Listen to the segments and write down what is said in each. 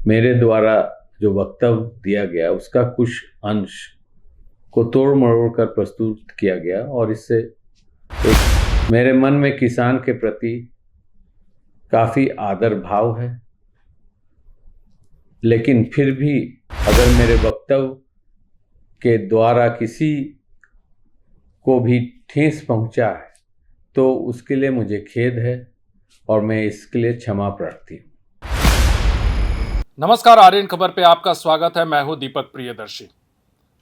मेरे द्वारा जो वक्तव्य दिया गया उसका कुछ अंश को तोड़ मरोड़ कर प्रस्तुत किया गया और इससे मेरे मन में किसान के प्रति काफ़ी आदर भाव है। लेकिन फिर भी अगर मेरे वक्तव्य के द्वारा किसी को भी ठेस पहुंचा है तो उसके लिए मुझे खेद है और मैं इसके लिए क्षमा प्रार्थी हूँ। नमस्कार, आर्यन खबर पे आपका स्वागत है। मैं हूं दीपक प्रियदर्शी।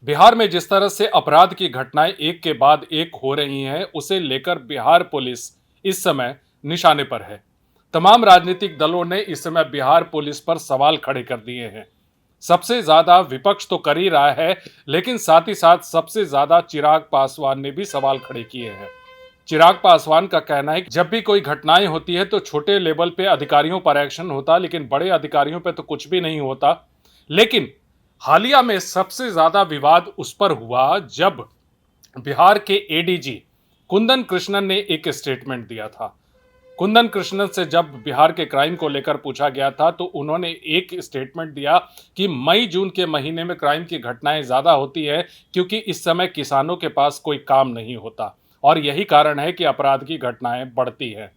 बिहार में जिस तरह से अपराध की घटनाएं एक के बाद एक हो रही हैं, उसे लेकर बिहार पुलिस इस समय निशाने पर है। तमाम राजनीतिक दलों ने इस समय बिहार पुलिस पर सवाल खड़े कर दिए हैं। सबसे ज्यादा विपक्ष तो कर ही रहा है, लेकिन साथ ही साथ सबसे ज्यादा चिराग पासवान ने भी सवाल खड़े किए हैं। चिराग पासवान का कहना है कि जब भी कोई घटनाएं होती है तो छोटे लेवल पे अधिकारियों पर एक्शन होता, लेकिन बड़े अधिकारियों पे तो कुछ भी नहीं होता। लेकिन हालिया में सबसे ज्यादा विवाद उस पर हुआ जब बिहार के एडीजी कुंदन कृष्णन ने एक स्टेटमेंट दिया था। कुंदन कृष्णन से जब बिहार के क्राइम को लेकर पूछा गया था तो उन्होंने एक स्टेटमेंट दिया कि मई जून के महीने में क्राइम की घटनाएं ज्यादा होती है क्योंकि इस समय किसानों के पास कोई काम नहीं होता और यही कारण है कि अपराध की घटनाएं बढ़ती हैं।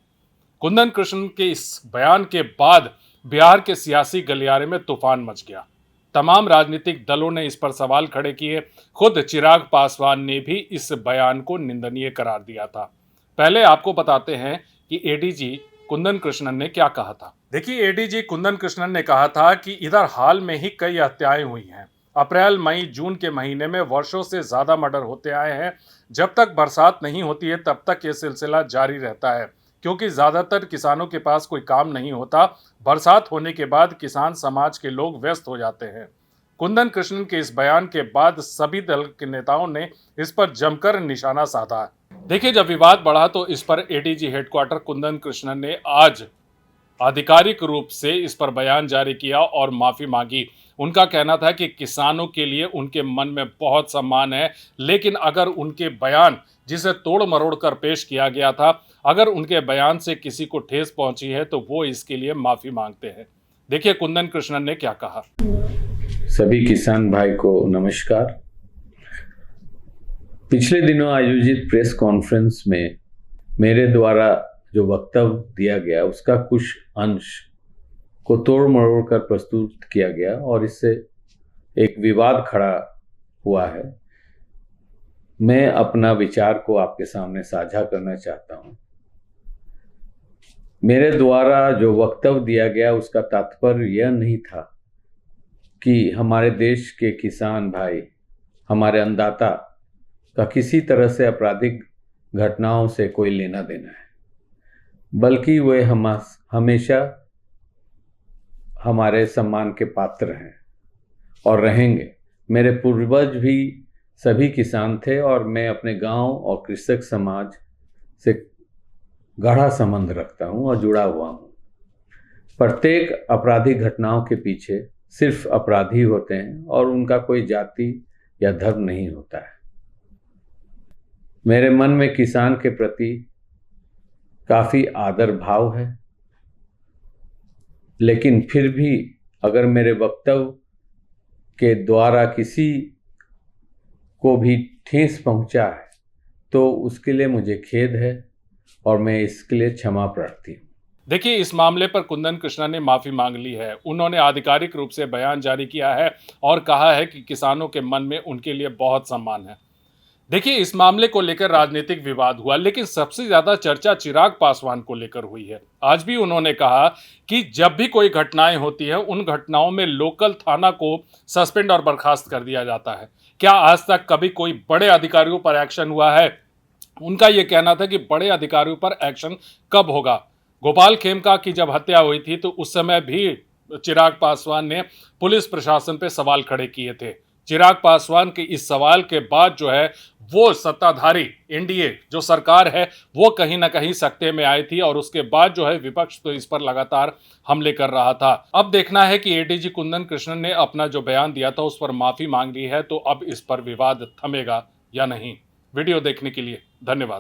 कुंदन कृष्णन के इस बयान के बाद बिहार के सियासी गलियारे में तूफान मच गया। तमाम राजनीतिक दलों ने इस पर सवाल खड़े किए। खुद चिराग पासवान ने भी इस बयान को निंदनीय करार दिया था। पहले आपको बताते हैं कि एडीजी कुंदन कृष्णन ने क्या कहा था। देखिए, एडीजी कुंदन कृष्णन ने कहा था कि इधर हाल में ही कई हत्याएं हुई हैं। अप्रैल मई जून के महीने में वर्षों से ज्यादा मर्डर होते आए हैं। जब तक बरसात नहीं होती है तब तक ये सिलसिला जारी रहता है क्योंकि ज्यादातर किसानों के पास कोई काम नहीं होता। बरसात होने के बाद किसान समाज के लोग व्यस्त हो जाते हैं। कुंदन कृष्णन के इस बयान के बाद सभी दल के नेताओं ने इस पर जमकर निशाना साधा है। देखिए, जब विवाद बढ़ा तो इस पर एडीजी हेडक्वार्टर कुंदन कृष्णन ने आज आधिकारिक रूप से इस पर बयान जारी किया और माफी मांगी। उनका कहना था कि किसानों के लिए उनके मन में बहुत सम्मान है, लेकिन अगर उनके बयान जिसे तोड़ मरोड़ कर पेश किया गया था, अगर उनके बयान से किसी को ठेस पहुंची है तो वो इसके लिए माफी मांगते हैं। देखिए कुंदन कृष्णन ने क्या कहा। सभी किसान भाई को नमस्कार। पिछले दिनों आयोजित प्रेस कॉन्फ्रेंस में मेरे द्वारा जो वक्तव्य दिया गया उसका कुछ अंश को तोड़ मरोड़ कर प्रस्तुत किया गया और इससे एक विवाद खड़ा हुआ है। मैं अपना विचार को आपके सामने साझा करना चाहता हूँ। मेरे द्वारा जो वक्तव्य दिया गया उसका तात्पर्य यह नहीं था कि हमारे देश के किसान भाई, हमारे अन्नदाता का किसी तरह से आपराधिक घटनाओं से कोई लेना देना है, बल्कि वे हमेशा हमारे सम्मान के पात्र हैं और रहेंगे। मेरे पूर्वज भी सभी किसान थे और मैं अपने गांव और कृषक समाज से गाढ़ा संबंध रखता हूं और जुड़ा हुआ हूं। प्रत्येक आपराधिक घटनाओं के पीछे सिर्फ अपराधी होते हैं और उनका कोई जाति या धर्म नहीं होता है। मेरे मन में किसान के प्रति काफ़ी आदर भाव है। लेकिन फिर भी अगर मेरे वक्तव्य के द्वारा किसी को भी ठेस पहुंचा है तो उसके लिए मुझे खेद है और मैं इसके लिए क्षमा प्रार्थी हूँ। देखिए, इस मामले पर कुंदन कृष्णन ने माफी मांग ली है। उन्होंने आधिकारिक रूप से बयान जारी किया है और कहा है कि किसानों के मन में उनके लिए बहुत सम्मान है। देखिए, इस मामले को लेकर राजनीतिक विवाद हुआ, लेकिन सबसे ज्यादा चर्चा चिराग पासवान को लेकर हुई है। आज भी उन्होंने कहा कि जब भी कोई घटनाएं होती है उन घटनाओं में लोकल थाना को सस्पेंड और बर्खास्त कर दिया जाता है। क्या आज तक कभी कोई बड़े अधिकारियों पर एक्शन हुआ है? उनका यह कहना था कि बड़े अधिकारियों पर एक्शन कब होगा। गोपाल खेमका की जब हत्या हुई थी तो उस समय भी चिराग पासवान ने पुलिस प्रशासन पर सवाल खड़े किए थे। चिराग पासवान के इस सवाल के बाद जो है वो सत्ताधारी एनडीए जो सरकार है वो कहीं ना कहीं सत्ते में आई थी और उसके बाद जो है विपक्ष तो इस पर लगातार हमले कर रहा था। अब देखना है कि एडीजी कुंदन कृष्णन ने अपना जो बयान दिया था उस पर माफी मांग ली है तो अब इस पर विवाद थमेगा या नहीं। वीडियो देखने के लिए धन्यवाद।